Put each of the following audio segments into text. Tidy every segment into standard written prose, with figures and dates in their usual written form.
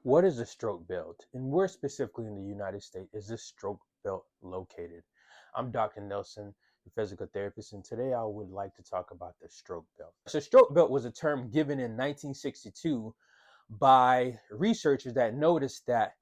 What is the stroke belt? And where specifically in the United States is this stroke belt located? I'm Dr. Nelson, a physical therapist, and today I would like to talk about the stroke belt. So, stroke belt was a term given in 1962 by researchers that noticed that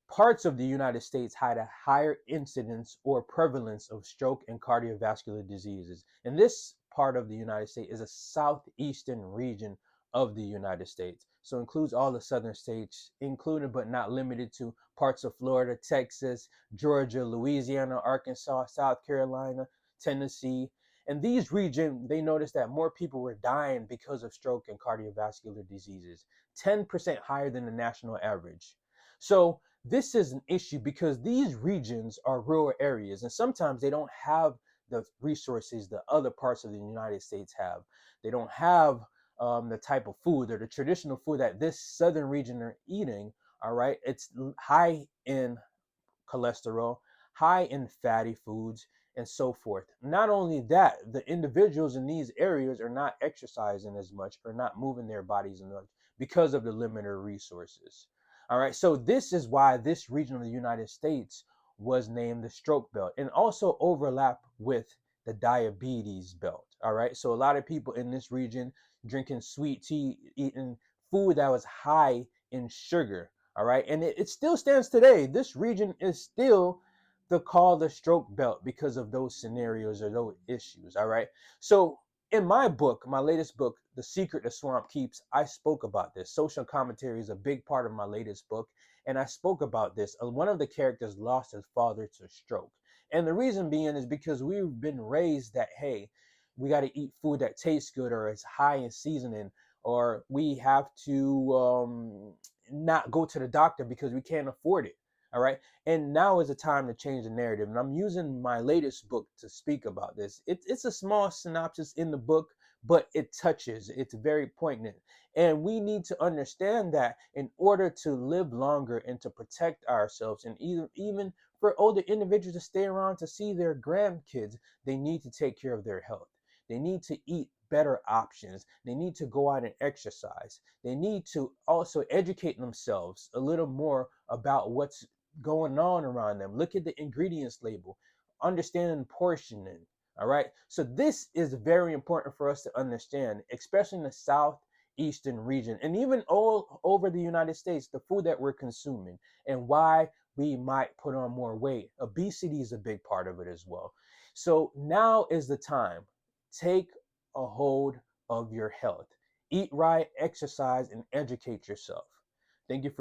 parts of the United States had a higher incidence or prevalence of stroke and cardiovascular diseases. And this part of the United States is a southeastern region of the United States. So it includes all the southern states, included but not limited to parts of Florida, Texas, Georgia, Louisiana, Arkansas, South Carolina, Tennessee. And these regions, they noticed that more people were dying because of stroke and cardiovascular diseases, 10% higher than the national average. So this is an issue because these regions are rural areas and sometimes they don't have the resources that other parts of the United States have. They don't have the type of food or the traditional food that this southern region are eating. All right, it's high in cholesterol, high in fatty foods, and so forth. Not only that, the individuals in these areas are not exercising as much or not moving their bodies enough because of the limited resources. All right, so this is why this region of the United States was named the stroke belt and also overlap with the diabetes belt. All right, so a lot of people in this region drinking sweet tea, eating food that was high in sugar. All right, and it still stands today. This region is still called the stroke belt because of those scenarios or those issues. All right, so in my book, my latest book, The Secret the Swamp Keeps, I spoke about this. Social commentary is a big part of my latest book, and I spoke about this. One of the characters lost his father to stroke. And the reason being is because we've been raised that, hey, we got to eat food that tastes good or is high in seasoning, or we have to not go to the doctor because we can't afford it. All right. And now is the time to change the narrative. And I'm using my latest book to speak about this. It's a small synopsis in the book, but it touches. It's very poignant. And we need to understand that in order to live longer and to protect ourselves, and even for older individuals to stay around to see their grandkids, they need to take care of their health. They need to eat better options. They need to go out and exercise. They need to also educate themselves a little more about what's going on around them. Look at the ingredients label, understand portioning. All right. So this is very important for us to understand, especially in the southeastern region and even all over the United States, the food that we're consuming and why we might put on more weight. Obesity is a big part of it as well. So now is the time. Take a hold of your health. Eat right, exercise, and educate yourself. Thank you for